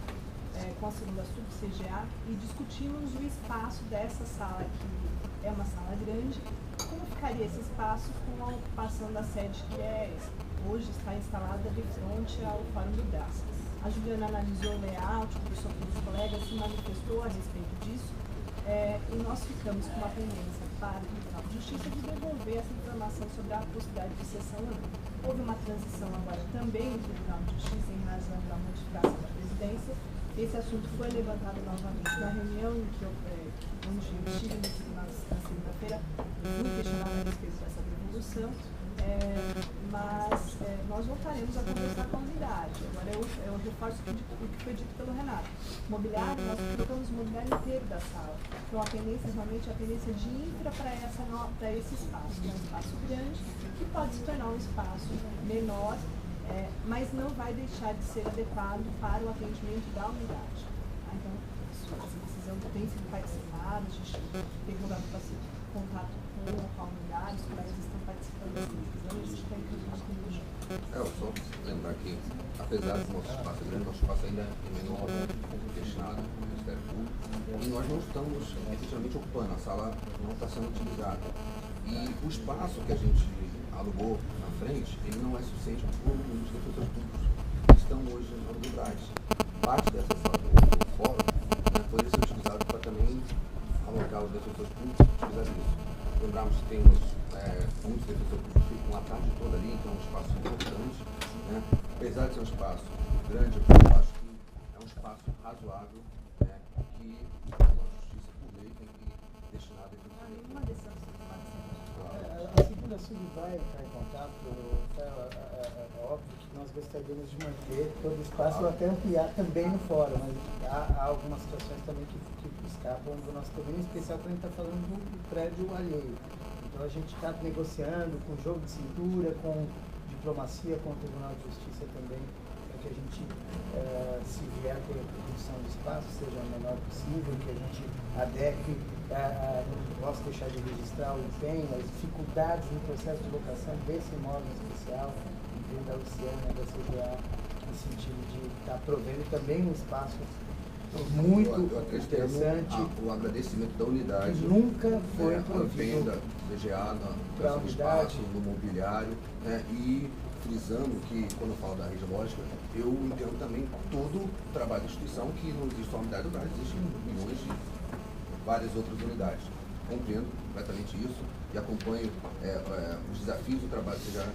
com a segunda sub-CGA e discutimos o espaço dessa sala, que é uma sala grande, como ficaria esse espaço com a ocupação da sede que hoje está instalada de frente ao Fórum do Brás. A Juliana analisou o layout, conversou com os colegas, se manifestou a respeito disso, e nós ficamos com uma pendência para o Tribunal de Justiça de devolver essa informação sobre a possibilidade de sessão ou não. Houve uma transição agora também no Tribunal de Justiça em razão da modificação da presidência. Esse assunto foi levantado novamente na reunião onde eu estive na segunda-feira, fui questionada a respeito dessa devolução, mas nós voltaremos a conversar com a unidade. Agora eu reforço o que foi dito pelo Renato. Mobiliário, nós colocamos o mobiliário inteiro da sala. Então a tendência realmente é a tendência de infra para esse espaço, que é um espaço grande, que pode se tornar um espaço menor, mas não vai deixar de ser adequado para o atendimento da unidade. Então, essa decisão tem sido participada, a gente tem contato com a unidade, os colegas estão participando dessa decisão e a gente está incluindo isso. Eu só lembrar que, apesar do nosso espaço grande, nosso espaço ainda é menor, um pouco destinado ao Ministério Público, e nós não estamos efetivamente ocupando, a sala não está sendo utilizada. E o espaço que a gente alugou na frente, ele não é suficiente para os defensores públicos que estão hoje no do Brás. Parte dessa sala do fórum poderia ser utilizado para também alocar os defensores públicos e utilizar isso. Lembramos que temos muitos defensores públicos que ficam a tarde toda ali, então é um espaço importante. Né? Apesar de ser um espaço grande, eu acho que é um espaço razoável, que a Justiça por lei tem que destinar a defensores. A segunda sub vai entrar em contato, é óbvio que nós gostaríamos de manter todo o espaço ou até ampliar também no fórum, mas há algumas situações também que escapam do nosso domínio, em especial quando a gente está falando do prédio alheio. Então a gente está negociando com jogo de cintura, com diplomacia, com o Tribunal de Justiça também, para que a gente, se vier ter a redução do espaço, seja o menor possível, que a gente adeque. Não posso deixar de registrar o empenho, as dificuldades no processo de locação desse imóvel especial, da Luciana, da CGA, no sentido de estar provendo também um espaço muito interessante. O agradecimento da unidade. Que nunca foi provido da CGA, no espaço, no mobiliário, e frisando que, quando eu falo da rede lógica, eu entendo também todo o trabalho da instituição, que não existe só a unidade do Brás, existem milhões de várias outras unidades. Compreendo completamente isso e acompanho os desafios do trabalho que já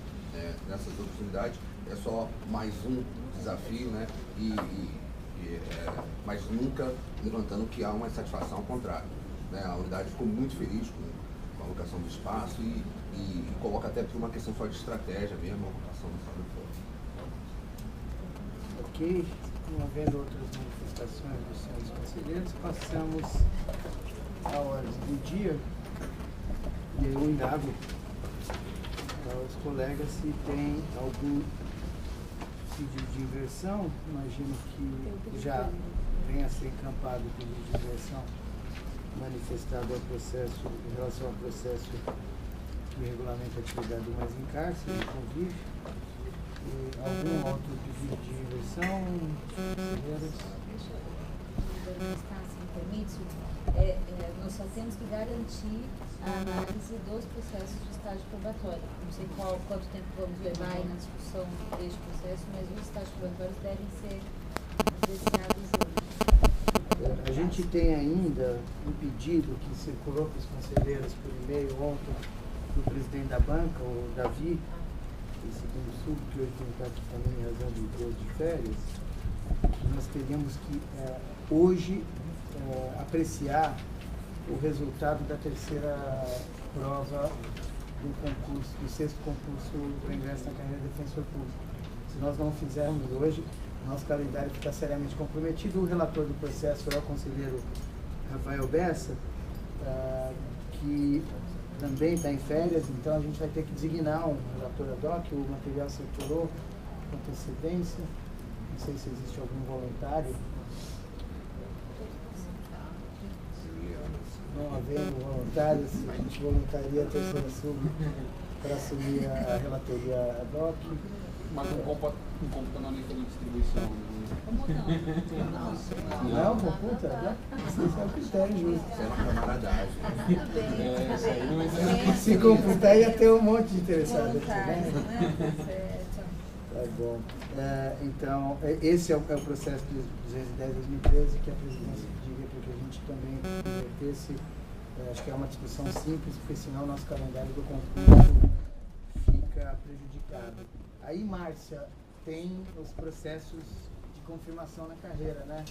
nessas outras unidades. É só mais um desafio, né? Mas nunca levantando que há uma insatisfação ao contrário. Né? A unidade ficou muito feliz com a alocação do espaço e coloca até por uma questão só de estratégia mesmo, a ocupação do sala do fórum. Ok, não havendo outras manifestações dos senhores conselheiros, passamos a ordem do dia e eu indago aos colegas se tem algum pedido de inversão. Imagino que já venha a ser encampado o pedido de inversão manifestado ao processo, em relação ao processo que regulamenta a atividade do mais em cárcere, de convívio. E algum outro pedido de inversão? Nós só temos que garantir a análise dos processos de estágio probatório. Não sei quanto tempo vamos levar aí na discussão deste processo, mas os estágios probatórios devem ser desenhados hoje. A gente tem ainda um pedido que circulou para os conselheiros por e-mail ontem do presidente da banca, o Davi, do segundo sul, que hoje tem que estar aqui também em razão de dias de férias, que nós teríamos que hoje apreciar o resultado da terceira prova do concurso, do 6º concurso para ingresso na carreira de defensor público. Se nós não fizermos hoje, nosso calendário fica seriamente comprometido. O relator do processo é o conselheiro Rafael Bessa, que também está em férias, então a gente vai ter que designar um relator ad hoc. O material circulou com antecedência. Não sei se existe algum voluntário. Não havendo voluntários, a gente voluntaria a terceira sub para assumir a relatoria ad hoc. Mas um computa na lista de distribuição. Não, computa, né? Esse é o critério justo. Isso é uma camaradagem. Isso aí não é. Se computar, ia ter um monte de interessados. Voluntários, Né? né? Certo. Tá bom. Então, esse é o processo de 210-2013 que a presidência pediria para que a gente também invertesse. Acho que é uma discussão simples, porque senão o nosso calendário do concurso fica prejudicado. Aí, Márcia, tem os processos de confirmação na carreira, né?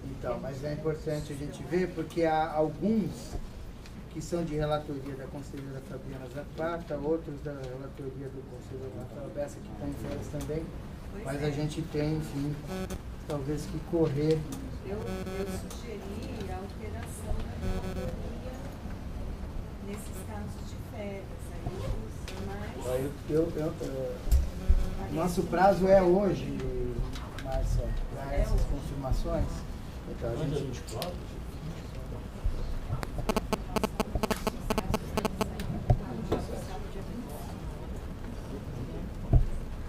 Então, mas é importante a gente ver, porque há alguns que são de relatoria da conselheira Fabiana Zapata, outros da relatoria do conselheiro Rafael Bessa, que estão em férias também, mas a gente tem, enfim, talvez que correr. Eu sugeri a alteração da relatoria nesses casos de férias. Nosso prazo é hoje, Márcia, para essas confirmações. Então, a gente...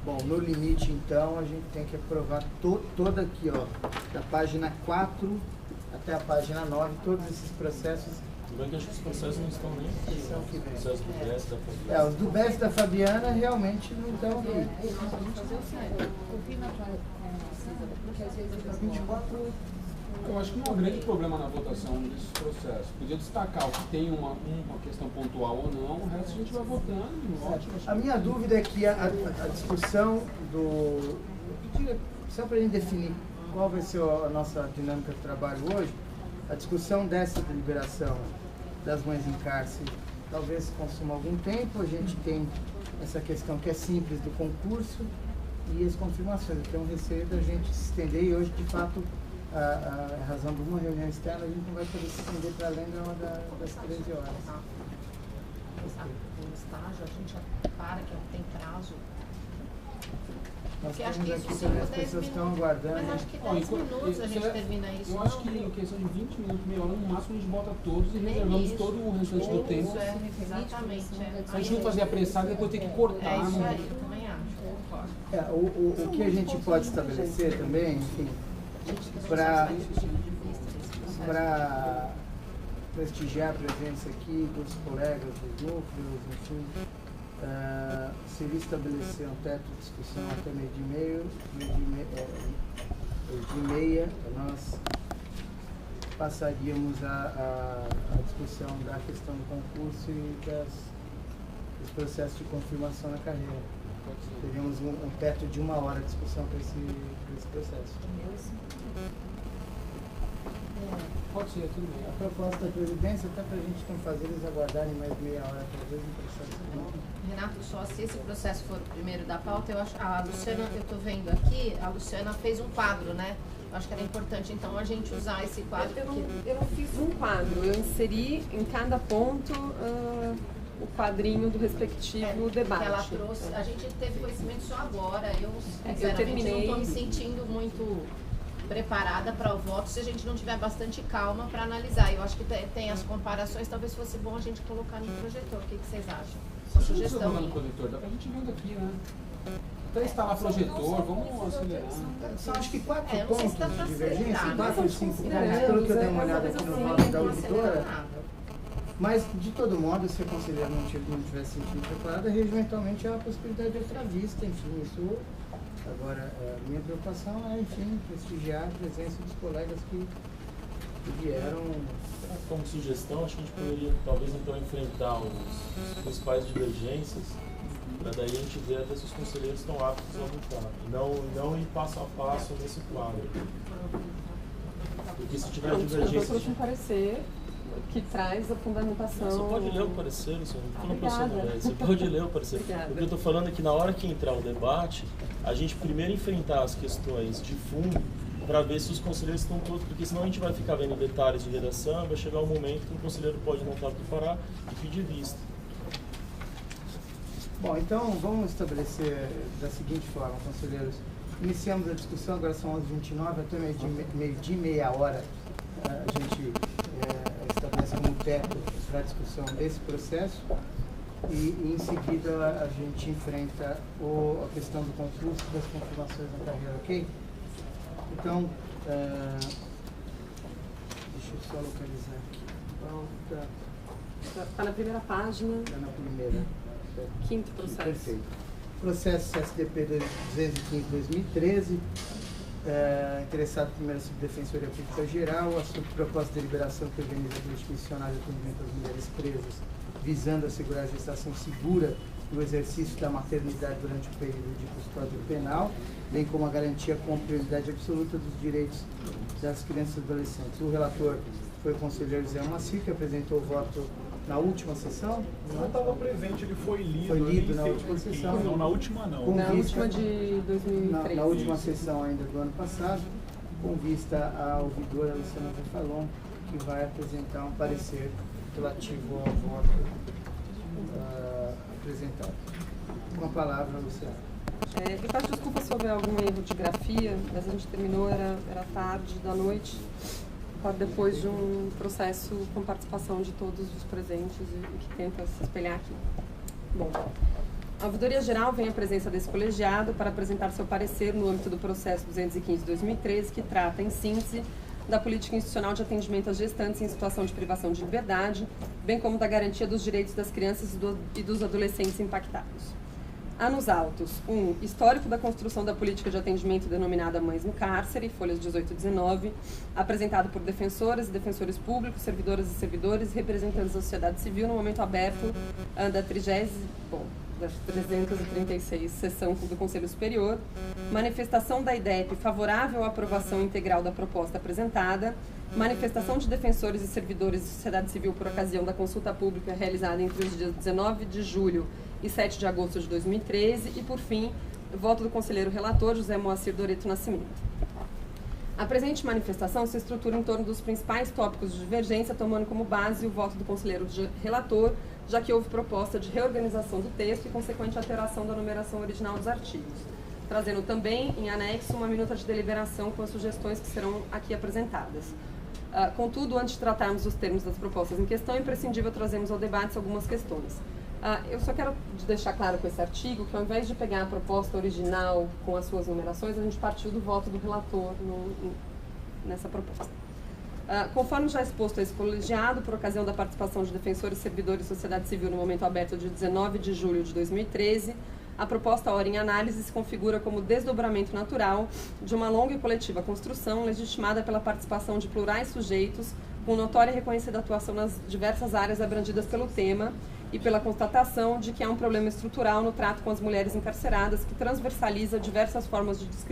Bom, no limite, então, a gente tem que aprovar toda aqui, ó, da página 4 até a página 9, todos esses processos. Tudo bem que acho que os processos não estão nem aqui. Os processos do BES da Fabiana. Os do BES da Fabiana realmente não estão aqui. Confirma com a Cisa, porque às vezes 24. Eu acho que não há grande problema na votação desses processos. Podia destacar o que tem uma questão pontual ou não, o resto a gente vai votando. Ótimo. A minha dúvida é que a discussão do... Só para a gente definir qual vai ser a nossa dinâmica de trabalho hoje, a discussão dessa deliberação das mães em cárcere talvez consuma algum tempo. A gente tem essa questão que é simples do concurso e as confirmações. Então, o receio da gente se estender, e hoje, de fato, a razão de uma reunião externa, a gente não vai poder se estender para além das 13 horas. O estágio, a gente para que não tem prazo. Nós Porque acho temos que isso aqui 5 também, ou as 10 pessoas estão minutos. aguardando. Mas acho que 10 minutos a gente termina isso. Eu acho que em questão de 20 minutos, meia hora, no máximo a gente bota todos e reservamos todo o restante do tempo. Isso, exatamente. A gente não fazer apressado e depois ter que cortar. É isso no... aí, eu também acho. Concordo. O que a gente pode estabelecer também, enfim, para prestigiar a presença aqui dos colegas dos núcleos, enfim, seria estabelecer um teto de discussão até meio de meia, nós passaríamos a discussão da questão do concurso e dos processos de confirmação na carreira. Teríamos um teto de 1 hora de discussão para esse processo. Pode ser, tudo bem. A proposta da presidência, até para a gente não fazer eles aguardarem mais meia hora, talvez, no processo. Renato, só se esse processo for o primeiro da pauta, eu acho, a Luciana, eu estou vendo aqui, a Luciana fez um quadro, né? Eu acho que era importante, então, a gente usar esse quadro. Eu não fiz um quadro, eu inseri em cada ponto o quadrinho do respectivo debate. Que ela trouxe, a gente teve conhecimento só agora, eu sinceramente não estou me sentindo muito preparada para o voto se a gente não tiver bastante calma para analisar. Eu acho que tem as comparações, talvez fosse bom a gente colocar no projetor. O que vocês acham? Uma sugestão no minha. projetor, dá pra gente ver daqui, né? Até instalar projetor, vamos acelerar. São acho que 4 não sei pontos se dá pra de divergência, acelerar, 4 ou 5 pontos, pelo que eu dei uma olhada aqui no voto da auditora. Mas, de todo modo, se a conselheira não tivesse sentido preparada, regimentalmente há a possibilidade de outra vista, enfim, isso... Agora, a minha preocupação é, enfim, prestigiar a presença dos colegas que vieram. Como sugestão, acho que a gente poderia, talvez, então, enfrentar as principais divergências, para daí a gente ver até se os conselheiros estão aptos a lutar. E não ir passo a passo nesse quadro. Porque se tiver divergência... Eu trouxe um parecer que traz a fundamentação. Você pode ler o parecer, você não Obrigada. Você pode ler o parecer. Obrigada. O que eu estou falando é que na hora que entrar o debate, a gente primeiro enfrentar as questões de fundo para ver se os conselheiros estão todos, porque senão a gente vai ficar vendo detalhes de redação e vai chegar um momento que o conselheiro pode não estar preparado e pedir vista. Bom, então vamos estabelecer da seguinte forma, conselheiros. Iniciamos a discussão, agora são 11h29, até meio-dia, meia hora, a gente estabelece como teto para a discussão desse processo e em seguida a gente enfrenta a questão do concurso das confirmações da carreira, ok? Então, deixa eu só localizar aqui. Volta. Está na primeira página. Está na primeira. Quinto processo. Perfeito. Processo CSDP 215-2013. Interessado primeiro a Subdefensoria Pública Geral, assunto proposta de deliberação que organiza a política missionária de atendimento às mulheres presas, visando assegurar a gestação segura e o exercício da maternidade durante o período de custódia penal, bem como a garantia com prioridade absoluta dos direitos das crianças e adolescentes. O relator foi o conselheiro Zé Moacir, que apresentou o voto na última sessão. Não estava presente, ele foi lido. Foi lido na nem sei última por quê. sessão. Não, na última não. Com Na vista- última de 2013. Na última sessão ainda do ano passado, com vista à ouvidora Luciana Falon, que vai apresentar um parecer relativo ao voto apresentado. Com a palavra, Luciana. Eu peço desculpa sobre algum erro de grafia, mas a gente terminou, era tarde da noite, depois de um processo com participação de todos os presentes e que tenta se espelhar aqui. Bom, a Ouvidoria Geral vem à presença desse colegiado para apresentar seu parecer no âmbito do processo 215/2013, que trata, em síntese, da política institucional de atendimento às gestantes em situação de privação de liberdade, bem como da garantia dos direitos das crianças e dos adolescentes impactados. Há nos autos, histórico da construção da política de atendimento denominada Mães no Cárcere, folhas 18 e 19, apresentado por defensoras e defensores públicos, servidoras e servidores, representantes da sociedade civil no momento aberto da 336 sessão do Conselho Superior, manifestação da IDEP favorável à aprovação integral da proposta apresentada, manifestação de defensores e servidores de sociedade civil por ocasião da consulta pública realizada entre os dias 19 de julho e 7 de agosto de 2013 e, por fim, voto do conselheiro relator José Moacir Doreto Nascimento. A presente manifestação se estrutura em torno dos principais tópicos de divergência, tomando como base o voto do conselheiro relator, já que houve proposta de reorganização do texto e consequente alteração da numeração original dos artigos, trazendo também, em anexo, uma minuta de deliberação com as sugestões que serão aqui apresentadas. Contudo, antes de tratarmos os termos das propostas em questão, é imprescindível trazermos ao debate algumas questões. Eu só quero deixar claro com esse artigo que, ao invés de pegar a proposta original com as suas numerações, a gente partiu do voto do relator nessa proposta. Conforme já exposto a esse colegiado, por ocasião da participação de defensores, servidores e sociedade civil no momento aberto de 19 de julho de 2013, a proposta ora em análise se configura como desdobramento natural de uma longa e coletiva construção legitimada pela participação de plurais sujeitos com notória e reconhecida atuação nas diversas áreas abrangidas pelo tema e pela constatação de que há um problema estrutural no trato com as mulheres encarceradas que transversaliza diversas formas de discriminação